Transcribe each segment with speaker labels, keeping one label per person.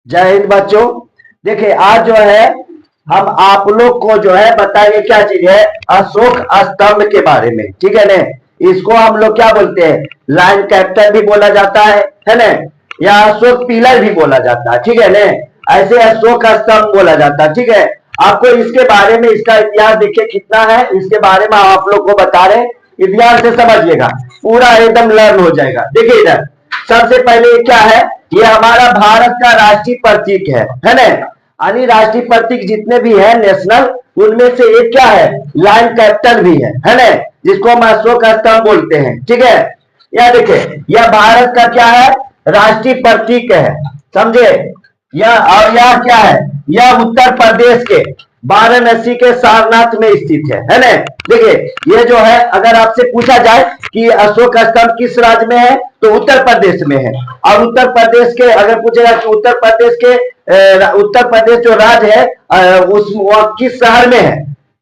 Speaker 1: जय हिंद बच्चों। देखिए आज जो है हम आप लोग को जो है बताएंगे क्या चीज है, अशोक स्तंभ के बारे में। ठीक है ना। इसको हम लोग क्या बोलते हैं, लाइन कैप्टन भी बोला जाता है ना, या अशोक पिलर भी बोला जाता है। ठीक है ना, ऐसे अशोक स्तंभ बोला जाता है। ठीक है, आपको इसके बारे में, इसका इतिहास देखिए कितना है, इसके बारे में आप लोग को बता रहे। इतिहास से समझिएगा, पूरा एकदम लर्न हो जाएगा। देखिए इधर सबसे पहले क्या है, ये हमारा भारत का राष्ट्रीय प्रतीक है ना। यानी राष्ट्रीय प्रतीक जितने भी है नेशनल, उनमें से एक क्या है, लाइन कैपिटल भी है ना, जिसको हम अशोक स्तंभ बोलते हैं। ठीक है, यह देखिए यह भारत का क्या है, राष्ट्रीय प्रतीक है, समझे। यह और यह क्या है, यह उत्तर प्रदेश के वाराणसी के सारनाथ में स्थित है ना। देखिए ये जो है, अगर आपसे पूछा जाए कि अशोक स्तंभ किस राज्य में है, तो उत्तर प्रदेश में है। और उत्तर प्रदेश के अगर पूछेगा कि उत्तर प्रदेश जो राज्य है उस किस शहर में है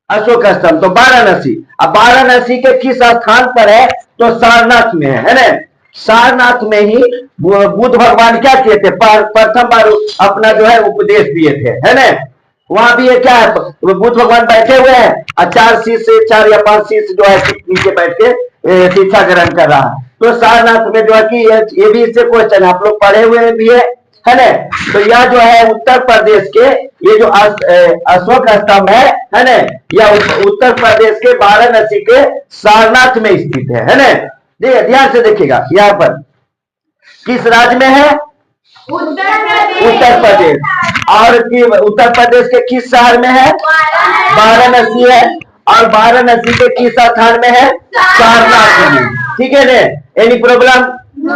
Speaker 1: अशोक स्तंभ, तो वाराणसी। अब वाराणसी के किस स्थान पर है, तो सारनाथ में है ना। सारनाथ में ही बुद्ध भगवान क्या किए थे, प्रथम बार अपना जो है उपदेश दिए थे, है ना। वहां भी ये क्या है, बुद्ध भगवान बैठे हुए हैं और 4 या 5 शिष्य जो है नीचे बैठ के शिक्षा ग्रहण कर रहा है। तो सारनाथ में जो है कि ये भी इससे क्वेश्चन आप लोग पढ़े हुए भी है ना। तो यह जो है उत्तर प्रदेश के, ये जो अशोक स्तंभ है ना, यह उत्तर प्रदेश के वाराणसी के सारनाथ में स्थित है ना। ध्यान से देखिएगा, यहाँ पर किस राज्य में है, उत्तर प्रदेश। और उत्तर प्रदेश के किस शहर में है, वाराणसी है। और वाराणसी के किस स्थान में है, सारनाथ में। ठीक है ना, एनी प्रॉब्लम।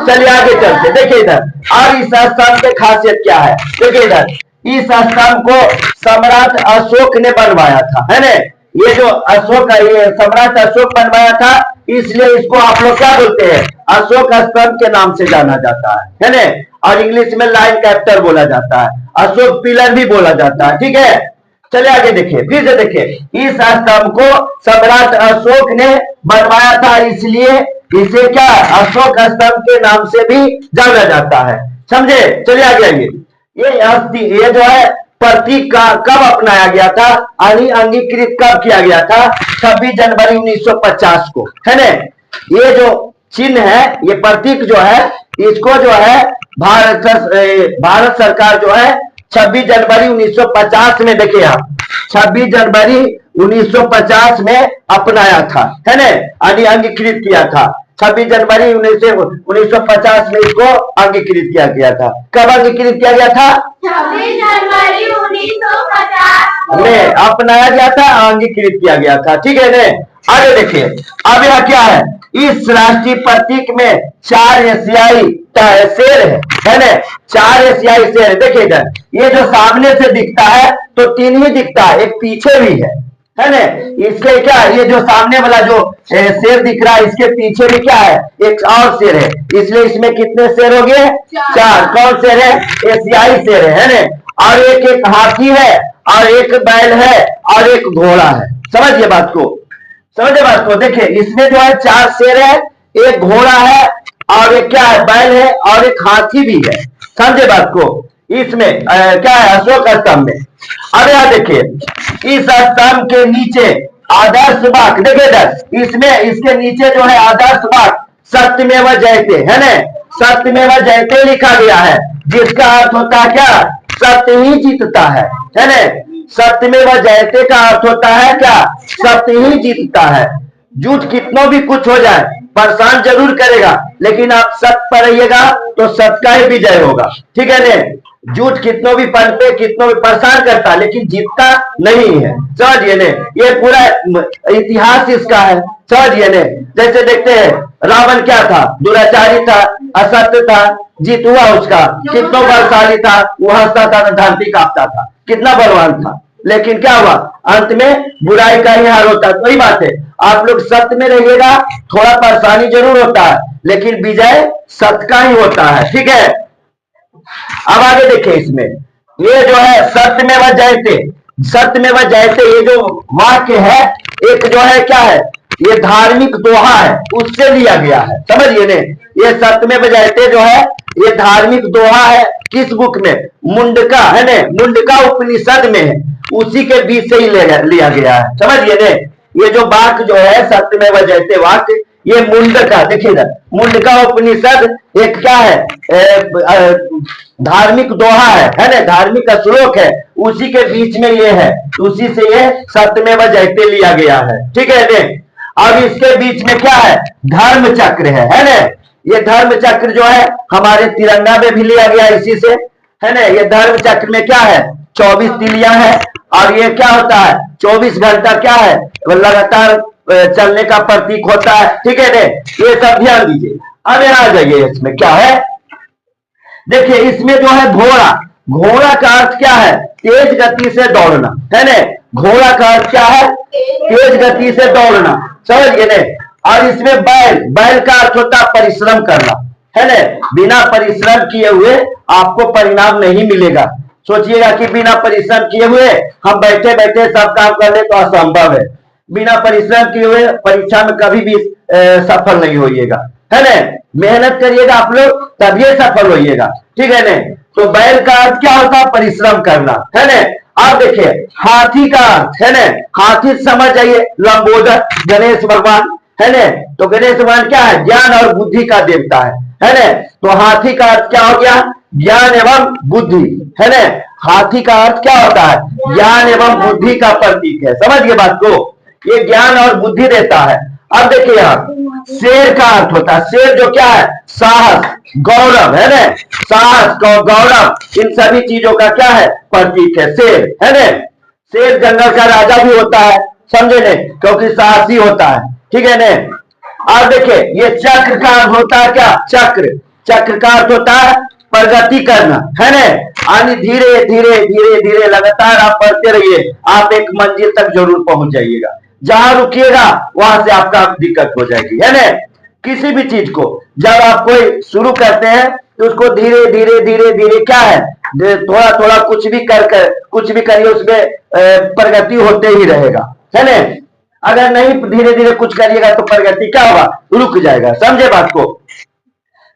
Speaker 1: चलिए आगे चलते, देखिए इधर। और इस स्तंभ की खासियत क्या है, देखिए इधर, इस स्तंभ को सम्राट अशोक ने बनवाया था, है ना। ये जो अशोक है, ये सम्राट अशोक बनवाया था, इसलिए इसको आप लोग क्या बोलते हैं, अशोक स्तंभ के नाम से जाना जाता है ना। और इंग्लिश में लाइन कैपिटल बोला जाता है, अशोक पिलर भी बोला जाता है। ठीक है, चलिए आगे देखिए, फिर से देखिए। इस स्तंभ को सम्राट अशोक ने बनवाया था, इसलिए इसे क्या अशोक स्तंभ के नाम से भी जाना जाता है, समझे। चलिए आगे आइए। ये जो है प्रतीक का कब अपनाया गया था, अंगीकृत कब किया गया था, 26 जनवरी 1950 को, है ना। ये जो चिन्ह है, ये प्रतीक जो है, इसको जो है भारत सरकार जो है 26 जनवरी 1950 में, देखिए आप 26 जनवरी 1950 में अपनाया था, है ना, अंगीकृत किया था। 26 जनवरी 1950 में इसको अंगीकृत किया गया था। कब अंगीकृत किया गया था,
Speaker 2: 26 जनवरी 1950
Speaker 1: में अपनाया गया था, अंगीकृत किया गया था। ठीक है ना। आगे देखिए, अब यह क्या है, इस राष्ट्रीय प्रतीक में 4 एशियाई शेर है ना, 4 एशियाई शेर। देखिए इधर, ये जो सामने से दिखता है तो 3 ही दिखता है, एक पीछे भी है ना। इसके क्या, ये जो सामने वाला जो शेर दिख रहा है, इसके पीछे भी क्या है, एक और शेर है, इसलिए इसमें कितने शेर हो गए, 4। कौन शेर है, एशियाई शेर है ना। और एक हाथी है, और एक बैल है, और एक घोड़ा है। समझिए बात को, समझिए बात को। देखिए इसमें जो है 4 शेर है, एक घोड़ा है, और एक क्या है, बैल है, और एक हाथी भी है। समझे बात को। इसमें क्या है, अशोक स्तंभ में। अब यहां देखिए, इस स्तंभ के नीचे आदर्श वाक्य, देखिए इसमें इसके नीचे जो है आदर्श वाक्य सत्यमेव जयते, है ना। सत्यमेव जयते लिखा गया है, जिसका अर्थ होता है क्या, सत्य ही जीतता है ना। सत्यमेव जयते का अर्थ होता है क्या, सत्य ही जीतता है। झूठ कितना भी कुछ हो जाए परेशान जरूर करेगा, लेकिन आप सत्य पर रहिएगा तो सत्य का ही विजय होगा। ठीक है ना। झूठ कितनों भी पनपे, कितनों भी परेशान करता, लेकिन जीतता नहीं है, समझिए ने। ये पूरा इतिहास इसका है, समझिए ने। जैसे देखते हैं, रावण क्या था, दुराचारी था, असत्य था, जीत हुआ उसका। कितना बलशाली था, वो हंसता था, धरती कांपता था, कितना बलवान था, लेकिन क्या हुआ, अंत में बुराई का ही हाल होता है। वही बात है, आप लोग सत्य में रहिएगा, थोड़ा परेशानी जरूर होता है, लेकिन विजय सत्य का ही होता है। ठीक है, अब आगे देखिए, इसमें ये जो है सत्यमेव जयते, सत्यमेव जयते, ये जो वाक्य है, एक जो है क्या है, ये धार्मिक दोहा है, उससे लिया गया है, समझिए ने। ये सत्यमेव जयते जो है ये धार्मिक दोहा है किस बुक में? मुंडका है ने, मुंडका उपनिषद में है, उसी के बीच से ही लिया गया है, समझिए ने। ये जो वाक्य जो है सत्यमेव जयते वाक्य, ये मुंडका, देखिएगा मुंडका उपनिषद एक क्या है, धार्मिक दोहा है ना, धार्मिक श्लोक है, उसी के बीच में ये है, उसी से ये सत्यमेव जयते लिया गया है, ठीक है ने। अब इसके बीच में क्या है? धर्म चक्र है ना। ये धर्म चक्र जो है हमारे तिरंगा में भी लिया गया इसी से, है ना। ये धर्म चक्र में क्या है? 24 तिलियां है, और ये क्या होता है? 24 घंटा क्या है? लगातार चलने का प्रतीक होता है, ठीक है ने। ये सब ध्यान दीजिए। अब यहाँ आ जाइए, इसमें क्या है देखिए, इसमें जो है घोड़ा, घोड़ा का अर्थ क्या है? तेज गति से दौड़ना, है ना। घोड़ा का अर्थ क्या है? तेज गति से दौड़ना, समझिए ने। और इसमें बैल, बैल का अर्थ होता है परिश्रम करना, है ना। बिना परिश्रम किए हुए आपको परिणाम नहीं मिलेगा। सोचिएगा कि बिना परिश्रम किए हुए हम बैठे बैठे सब काम कर ले तो असंभव है। बिना परिश्रम किए हुए परीक्षा में कभी भी सफल नहीं होइएगा, है ना। मेहनत करिएगा आप लोग, तभी सफल होइएगा, ठीक है ना। तो बैल का अर्थ क्या होता है? परिश्रम करना, है ना। आप देखिए हाथी का अर्थ, है ना, हाथी समझ जाइए, लंबोदर गणेश भगवान, है ना। तो गणेश भगवान क्या है? ज्ञान और बुद्धि का देवता है ना। तो हाथी का अर्थ क्या हो गया? ज्ञान एवं बुद्धि, है ना। हाथी का अर्थ क्या होता है? ज्ञान एवं बुद्धि का प्रतीक है, समझिए बात को। ये ज्ञान और बुद्धि देता है। अब देखिए यहाँ शेर का अर्थ होता है, शेर जो क्या है? साहस, गौरव, है ना। साहस, गौरव, इन सभी चीजों का क्या है? प्रतीक है शेर, है ना। शेर जंगल का राजा भी होता है, समझे ने, क्योंकि साहसी होता है, ठीक है ने। अब देखिए ये चक्र का अर्थ होता है क्या? चक्र, चक्र का अर्थ होता है प्रगति करना, है ना। यानी धीरे धीरे धीरे धीरे लगातार आप बढ़ते रहिए, आप एक मंजिल तक जरूर पहुंच जाइएगा। जहां रुकिएगा वहां से आपका दिक्कत हो जाएगी, है ना। किसी भी चीज को जब आप कोई शुरू करते हैं तो उसको धीरे धीरे धीरे धीरे क्या है, थोड़ा थोड़ा कुछ भी कुछ भी करिए, उसमें प्रगति होते ही रहेगा, है ना। अगर नहीं धीरे धीरे कुछ करिएगा तो प्रगति क्या होगा? रुक जाएगा, समझे बात को।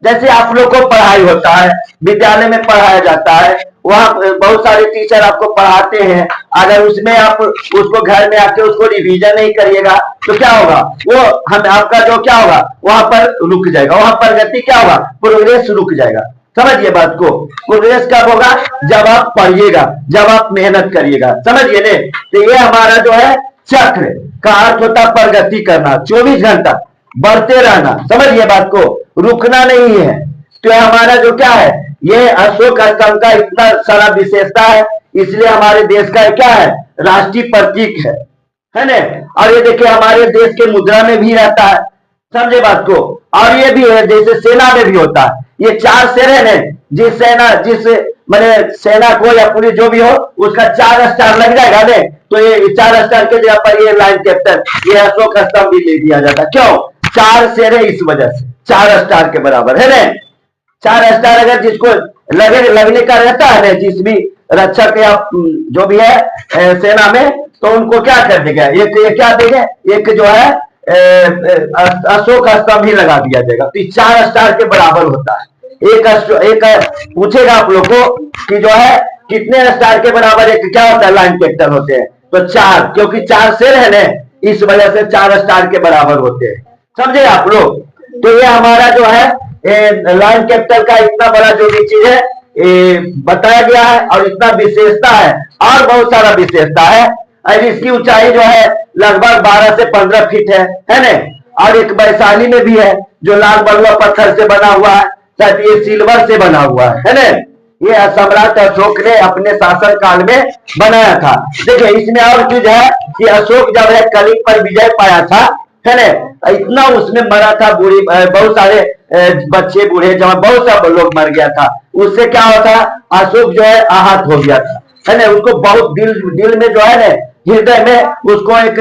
Speaker 1: जैसे आप लोग को पढ़ाई होता है, विद्यालय में पढ़ाया जाता है, वहां बहुत सारे टीचर आपको पढ़ाते हैं, अगर उसमें आप उसको घर में आके उसको रिवीजन नहीं करिएगा तो क्या होगा? वो हम आपका जो क्या होगा वहां पर रुक जाएगा, वहां प्रगति क्या होगा? प्रोग्रेस रुक जाएगा, समझिए बात को। प्रोग्रेस कब होगा? जब आप पढ़िएगा, जब आप मेहनत करिएगा, समझिए ने। तो ये हमारा जो है चक्र का अर्थ होता है प्रगति करना, 24 घंटा बढ़ते रहना, समझिए बात को, रुकना नहीं है। तो हमारा जो क्या है, ये अशोक स्तंभ का इतना सारा विशेषता है, इसलिए हमारे देश का क्या है? राष्ट्रीय प्रतीक है ना। और ये देखिए हमारे देश के मुद्रा में भी रहता है, समझे बात को। और ये भी है जैसे सेना में भी होता है, ये 4 शेर है ना, जिस मैंने सेना को या पुलिस जो भी हो उसका 4 स्टार लग जाएगा ने, तो ये 4 स्टार के जगह पर ये लाइन कैप्टन, ये अशोक स्तंभ भी ले दिया जाता। क्यों? 4 शेर है, इस वजह से 4 स्टार के बराबर, है ना। 4 स्टार अगर जिसको लगने का रहता है ना, जिस भी रक्षक या जो भी है सेना में, तो उनको क्या कर देगा? एक क्या देगा? एक जो है अशोक स्तंभ ही लगा दिया जाएगा, तो 4 स्टार के बराबर होता है। एक पूछेगा आप लोग को कि जो है कितने स्टार के बराबर एक क्या होता है? लाइन कैप्टन होते हैं, तो 4, क्योंकि 4 शेर है ना, इस वजह से 4 स्टार के बराबर होते हैं, समझे आप लोग। तो ये हमारा जो है लाइन कैप्टन का इतना बड़ा जो भी चीज है बताया गया है, और इतना विशेषता है, और बहुत सारा विशेषता है। और इसकी ऊंचाई जो है लगभग 12 से 15 फीट है ना। और एक वैशाली में भी है जो लाल बलुआ पत्थर से बना हुआ है, शायद ये सिल्वर से बना हुआ है ना। ये सम्राट अशोक ने अपने शासन काल में बनाया था। देखिए इसमें और चीज है कि अशोक जब है कलिंग पर विजय पाया था, है ना, इतना उसमें मरा था, बहुत सारे बच्चे बूढ़े जवान बहुत सा लोग मर गया था। उससे क्या होता? अशोक जो है आहत हो गया था, है ना। उसको बहुत दिल में जो है ना, हृदय में उसको एक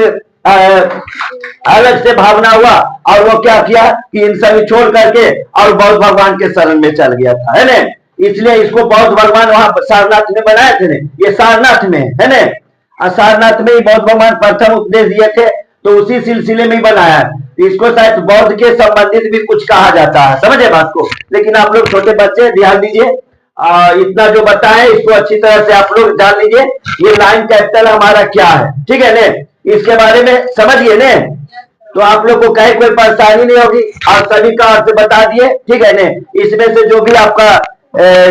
Speaker 1: अलग से भावना हुआ, और वो क्या किया कि इन सभी छोड़ करके और बौद्ध भगवान के शरण में चल गया था, है ना। इसलिए इसको बौद्ध भगवान वहां सारनाथ में बनाए थे ना, ये सारनाथ में है ना। सारनाथ में ही बौद्ध भगवान प्रथम उपदेश दिए थे, तो उसी सिलसिले में ही बनाया है। तो इसको शायद बौद्ध के संबंधित भी कुछ कहा जाता है, समझे बात को। लेकिन आप लोग छोटे बच्चे ध्यान दीजिए, इतना जो बताएं इसको अच्छी तरह से आप लोग जान लीजिए, ये लाइन कैपिटल हमारा क्या है, ठीक है ने, इसके बारे में समझिए ने, तो आप लोग को कहीं कोई परेशानी नहीं होगी, और सभी का अर्थ बता दिए, ठीक है ने। इसमें से जो भी आपका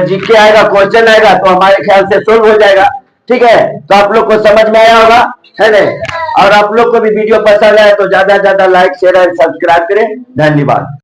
Speaker 1: जीके आएगा, क्वेश्चन आएगा, तो हमारे ख्याल से सोल्व हो जाएगा, ठीक है। तो आप लोग को समझ में आया होगा, है ने। और आप लोग को भी वीडियो पसंद आए तो ज्यादा से ज्यादा लाइक शेयर एंड सब्सक्राइब करें। धन्यवाद।